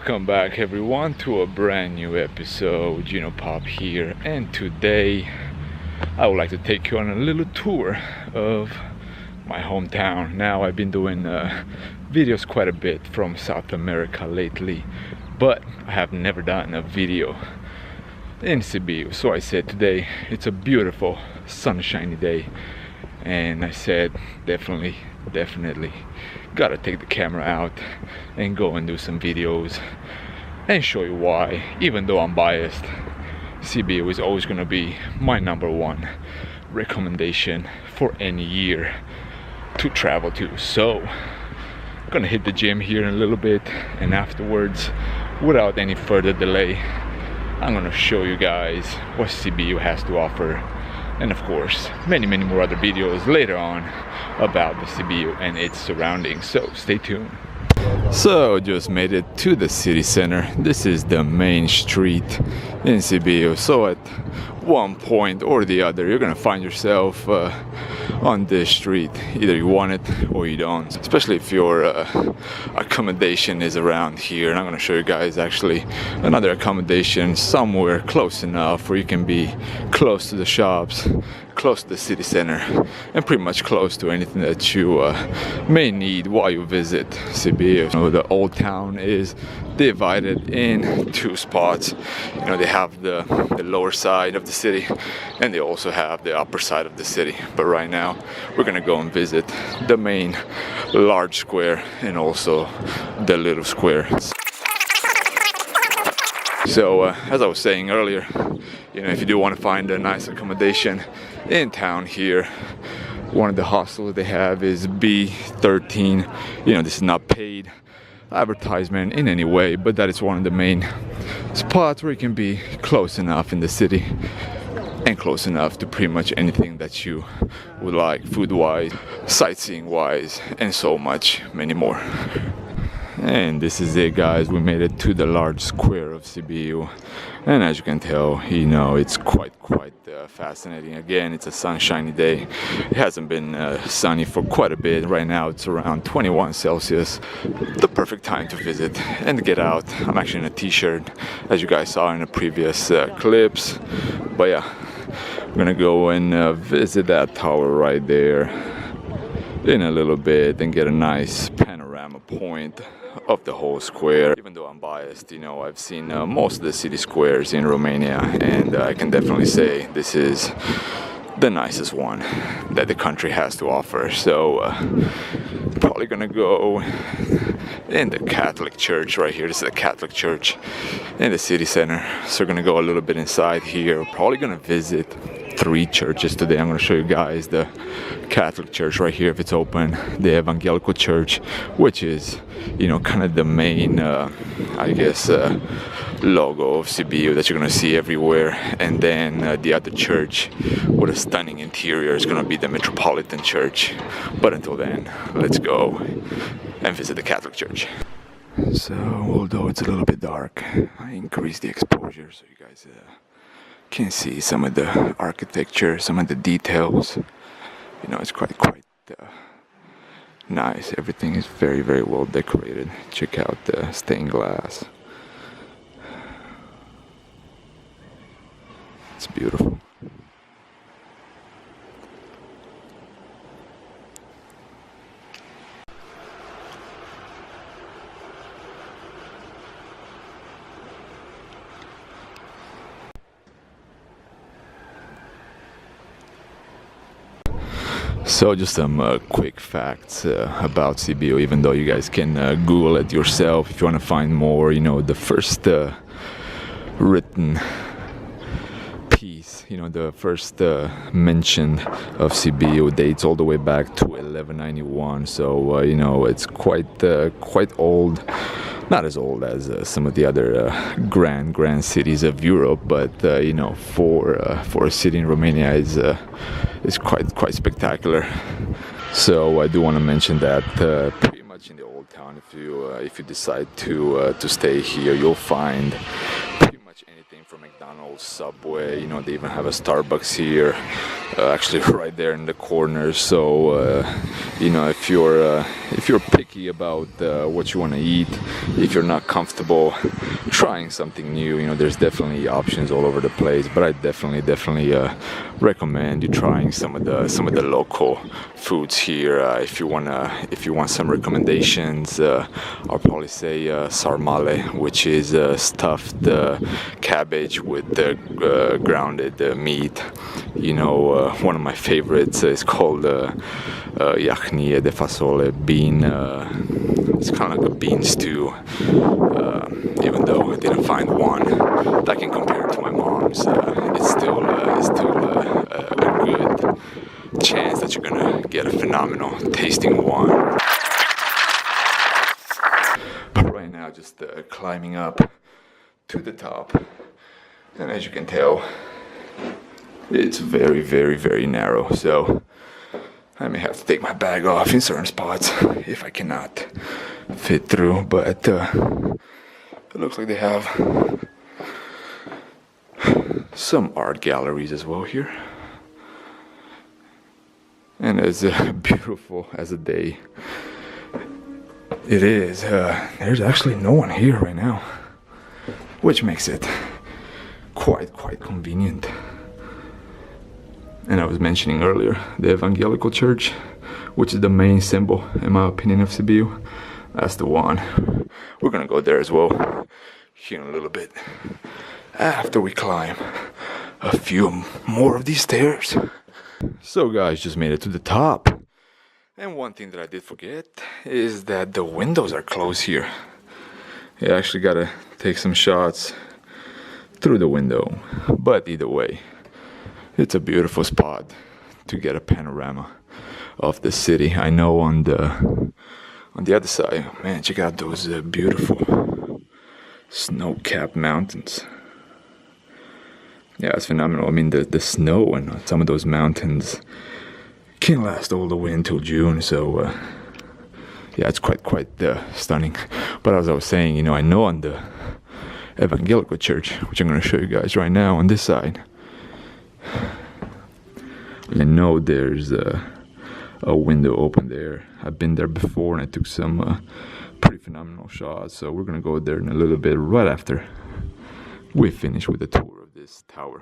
Welcome back everyone to a brand new episode. Pop here, and today I would like to take you on a little tour of my hometown. Now I've been doing videos quite a bit from South America lately, but I have never done a video in Sibiu. So I said today it's a beautiful sunshiny day, and I said definitely gotta take the camera out and go and do some videos and show you why, even though I'm biased, Sibiu is always gonna be my #1 recommendation for any year to travel to. So I'm gonna hit the gym here in a little bit, and afterwards, without any further delay, I'm gonna show you guys what Sibiu has to offer, and of course many more other videos later on about the Sibiu and its surroundings, so stay tuned. So just made it to the city center. This is the main street in Sibiu. So at one point or the other you're gonna find yourself on this street. Either you want it or you don't, especially if your accommodation is around here. And I'm gonna show you guys actually another accommodation somewhere close enough where you can be close to the shops, close to the city center, and pretty much close to anything that you may need while you visit Sibiu. The old town is divided in two spots. They have the lower side of the city, and they also have the upper side of the city. But right now we're gonna go and visit the main large square and also the little square. So as I was saying earlier, if you do want to find a nice accommodation in town here, one of the hostels they have is B13. This is not paid advertisement in any way, but that is one of the main spots where you can be close enough in the city and close enough to pretty much anything that you would like, food-wise, sightseeing-wise, and so many more. And this is it, guys. We made it to the large square of Sibiu, and as you can tell, it's quite fascinating. Again, it's a sunshiny day. It hasn't been sunny for quite a bit. Right now it's around 21 Celsius. The perfect time to visit and get out. I'm actually in a t-shirt, as you guys saw in the previous clips. But yeah, we're gonna go and visit that tower right there in a little bit and get a nice panorama point of the whole square. Even though I'm biased, I've seen most of the city squares in Romania, and I can definitely say this is the nicest one that the country has to offer. So probably gonna go in the Catholic church right here. This is a Catholic church in the city center, so we're gonna go a little bit inside here. Probably gonna visit 3 churches today. I'm going to show you guys the Catholic church right here if it's open, the Evangelical church, which is kind of the main logo of Sibiu that you're going to see everywhere, and then the other church with a stunning interior is going to be the Metropolitan Church. But until then, let's go and visit the Catholic church. So although it's a little bit dark, I increased the exposure so you guys can see some of the architecture, some of the details. It's quite nice. Everything is very well decorated. Check out the stained glass. It's beautiful. So just some quick facts about Sibiu, even though you guys can Google it yourself if you want to find more. The first written piece, the first mention of Sibiu dates all the way back to 1191. So it's quite old. Not as old as some of the other grand cities of Europe, but for a city in Romania is quite spectacular. So I do want to mention that pretty much in the old town, if you decide to stay here, you'll find pretty much anything from McDonald's, Subway, you know, they even have a Starbucks here, actually right there in the corner. So, you know, if you're picky about what you want to eat, if you're not comfortable trying something new, you know, there's definitely options all over the place. But I definitely recommend you trying some of the local foods here. If you want some recommendations, I'll probably say sarmale, which is stuffed cabbage with grounded meat. You know, one of my favorites is called yachnie de fasole, bean. It's kind of like a bean stew. Even though I didn't find one that can compare to my mom's, it's still a good chance that you're gonna get a phenomenal tasting one. But right now, just climbing up to the top, and as you can tell, it's very narrow. So I may have to take my bag off in certain spots if I cannot fit through. But it looks like they have some art galleries as well here. And as beautiful as a day it is, there's actually no one here right now, which makes it quite convenient. And I was mentioning earlier the Evangelical Church, which is the main symbol, in my opinion, of Sibiu. That's the one. We're gonna go there as well here in a little bit, after we climb a few more of these stairs. So guys, just made it to the top. And one thing that I did forget is that the windows are closed here. You actually gotta take some shots through the window. But either way, it's a beautiful spot to get a panorama of the city. I know on the other side, man, check out those beautiful snow-capped mountains. Yeah, it's phenomenal. I mean, the snow and some of those mountains can last all the way until June. So yeah, it's quite stunning. But as I was saying, you know, I know on the Evangelical Church, which I'm going to show you guys right now on this side, I know there's a window open there. I've been there before and I took some pretty phenomenal shots. So we're going to go there in a little bit right after we finish with the tour of this tower.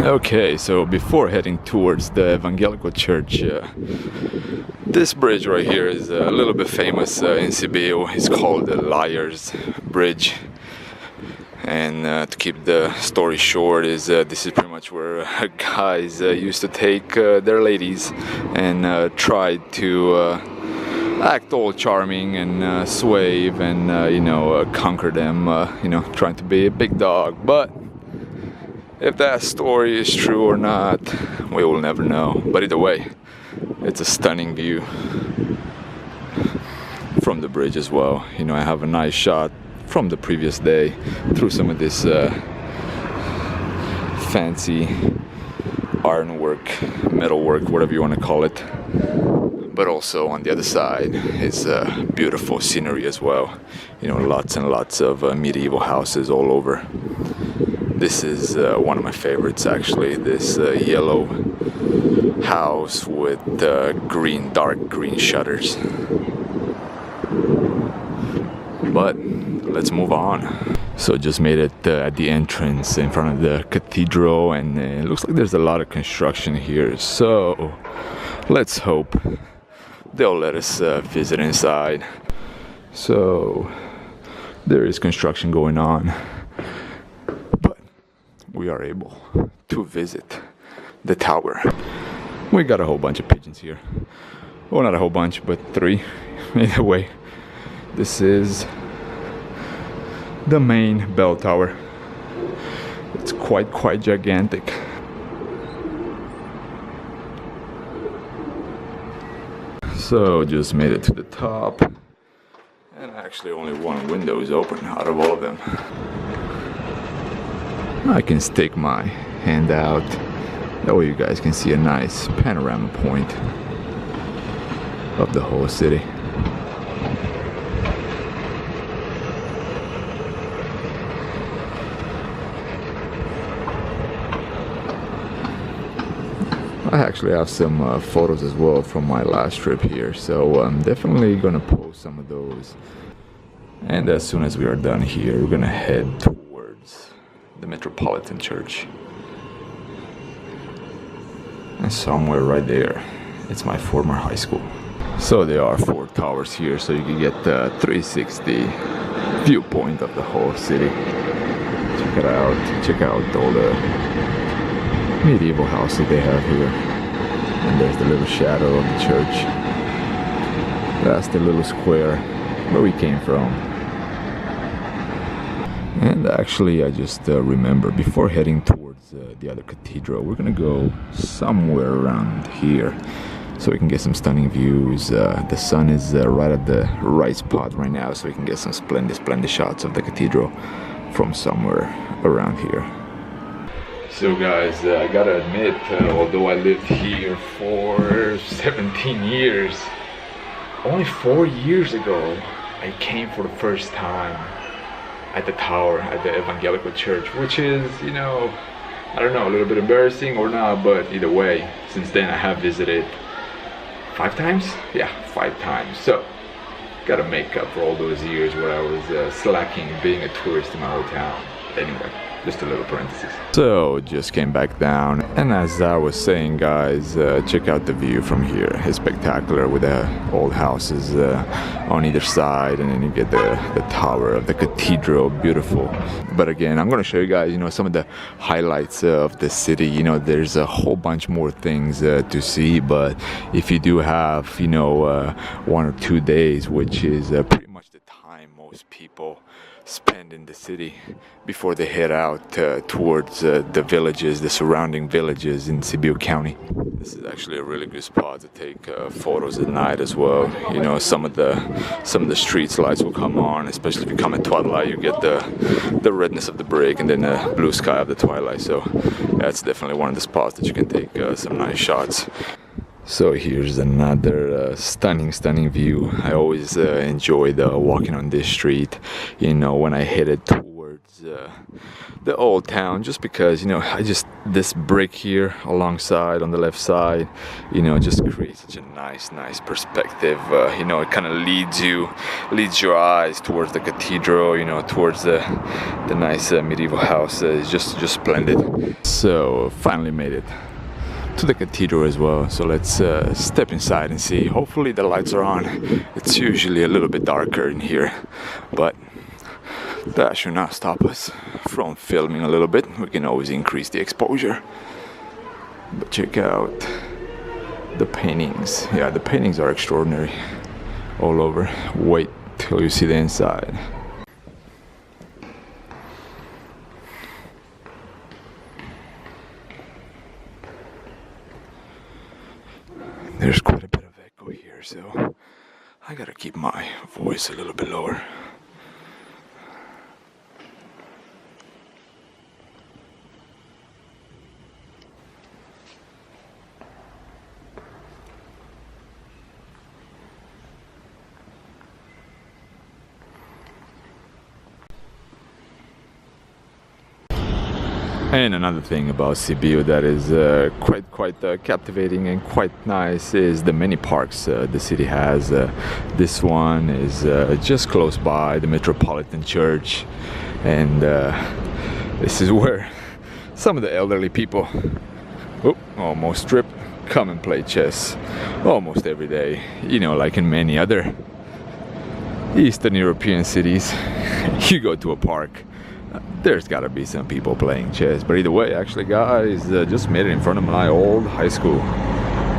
Okay, so before heading towards the Evangelical Church, this bridge right here is a little bit famous in Sibiu. It's called the Liar's Bridge. And to keep the story short, is this is pretty much where guys used to take their ladies and try to act all charming and suave and you know, conquer them, you know, trying to be a big dog. But if that story is true or not, we will never know. But either way, it's a stunning view from the bridge as well. You know, I have a nice shot from the previous day through some of this fancy ironwork, metalwork, whatever you want to call it. But also on the other side is beautiful scenery as well. You know, lots and lots of medieval houses all over. This is one of my favorites, actually. This yellow house with green, dark green shutters. But let's move on. So just made it at the entrance in front of the cathedral, and it looks like there's a lot of construction here. So let's hope they'll let us visit inside. So there is construction going on, but we are able to visit the tower. We got a whole bunch of pigeons here. Well, not a whole bunch, but 3. Either way, this is the main bell tower. It's quite gigantic. So just made it to the top, and actually only one window is open out of all of them. I can stick my hand out That way you guys can see a nice panorama point of the whole city. I actually have some photos as well from my last trip here, so I'm definitely gonna post some of those. And as soon as we are done here, we're gonna head towards the Metropolitan Church. And somewhere right there, it's my former high school. So there are 4 towers here, so you can get the 360 viewpoint of the whole city. Check it out. Check out all the medieval houses they have here. And there's the little shadow of the church. That's the little square where we came from. And actually I just remember, before heading towards the other cathedral, we're gonna go somewhere around here so we can get some stunning views. The sun is right at the right spot right now, so we can get some splendid shots of the cathedral from somewhere around here. So guys, I gotta admit, although I lived here for 17 years, only 4 years ago I came for the first time at the tower at the Evangelical Church, which is, you know, I don't know, a little bit embarrassing or not, but either way, since then I have visited 5 times? Yeah, 5 times. So, gotta make up for all those years where I was slacking being a tourist in my old town. Anyway, just a little parenthesis. So, just came back down, and as I was saying, guys, check out the view from here. It's spectacular with the old houses on either side, and then you get the tower of the cathedral, beautiful. But again, I'm gonna show you guys, you know, some of the highlights of the city. You know, there's a whole bunch more things to see, but if you do have, you know, 1 or 2 days, which is pretty much the time most people spend in the city before they head out towards the villages, the surrounding villages in Sibiu County. This is actually a really good spot to take photos at night as well. You know, some of the street lights will come on, especially if you come at twilight. You get the redness of the brick and then the blue sky of the twilight. So that's definitely one of the spots that you can take some nice shots. So here's another stunning view. I always enjoyed walking on this street, you know, when I headed towards the old town, just because, you know, this brick here alongside on the left side, you know, just creates such a nice perspective. You know, it kind of leads your eyes towards the cathedral, you know, towards the nice medieval houses. Just splendid. So finally made it to the cathedral as well, so let's step inside and see. Hopefully the lights are on. It's usually a little bit darker in here, but that should not stop us from filming a little bit. We can always increase the exposure. But check out the paintings. Yeah, the paintings are extraordinary all over. Wait till you see the inside. There's quite a bit of echo here, so I gotta keep my voice a little bit lower. And another thing about Sibiu that is quite captivating and quite nice is the many parks the city has. This one is just close by the Metropolitan Church, and this is where some of the elderly people, almost tripped, come and play chess almost every day. You know, like in many other Eastern European cities, you go to a park, there's gotta be some people playing chess. But either way, actually, guys, just made it in front of my old high school.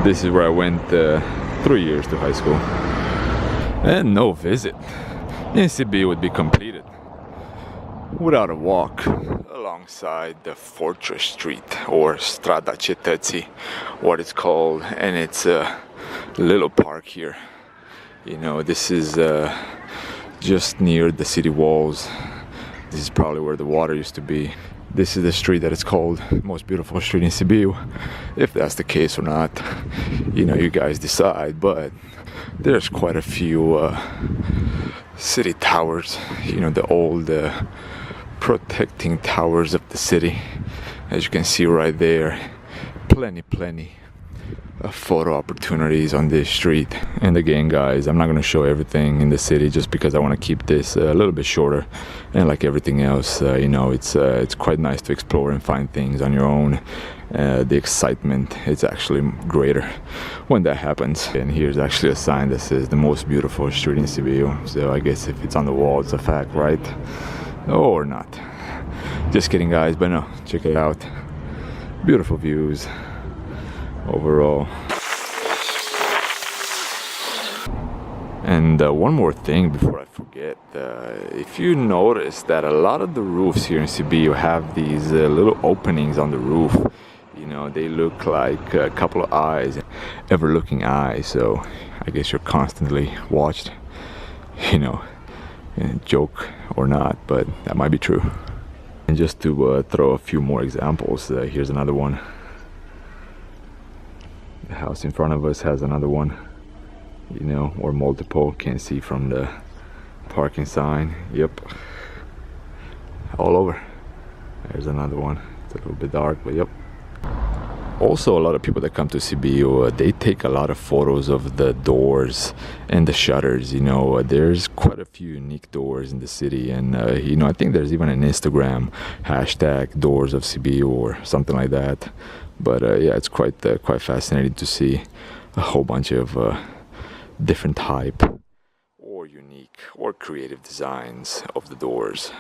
This is where I went 3 years to high school. And no visit in Sibiu would be completed without a walk alongside the Fortress Street, or Strada Cetății, what it's called. And it's a little park here. You know, this is just near the city walls. This is probably where the water used to be. this is the street that is called most beautiful street in Sibiu. If that's the case or not, you know, you guys decide. But there's quite a few city towers, you know, the old protecting towers of the city, as you can see right there. Plenty photo opportunities on this street. And again, guys, I'm not going to show everything in the city just because I want to keep this a little bit shorter. And like everything else, you know, it's quite nice to explore and find things on your own. The excitement is actually greater when that happens. And here's actually a sign that says the most beautiful street in Sibiu. So I guess if it's on the wall, it's a fact, right? Or not. Just kidding, guys, but no, check it out. Beautiful views overall. And one more thing before I forget, if you notice that a lot of the roofs here in Sibiu have these little openings on the roof, you know, they look like a couple of eyes, ever-looking eyes. So I guess you're constantly watched, you know, joke or not, but that might be true. And just to throw a few more examples, here's another one. The house in front of us has another one, you know, or multiple. Can't see from the parking sign. Yep, all over. There's another one. It's a little bit dark, but yep. Also, a lot of people that come to Sibiu, they take a lot of photos of the doors and the shutters. You know, there's quite a few unique doors in the city, and you know, I think there's even an Instagram hashtag Doors of Sibiu or something like that. But yeah, it's quite fascinating to see a whole bunch of different type or unique or creative designs of the doors.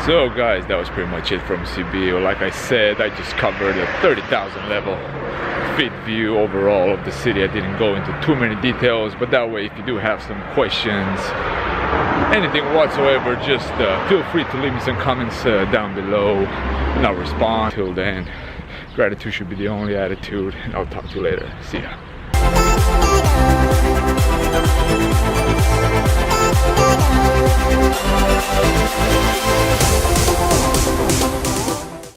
So guys, that was pretty much it from Sibiu. Like I said, I just covered a 30,000 level feet view overall of the city. I didn't go into too many details, but that way if you do have some questions, anything whatsoever, just feel free to leave me some comments down below and I'll respond. Till then, gratitude should be the only attitude, and I'll talk to you later. See ya.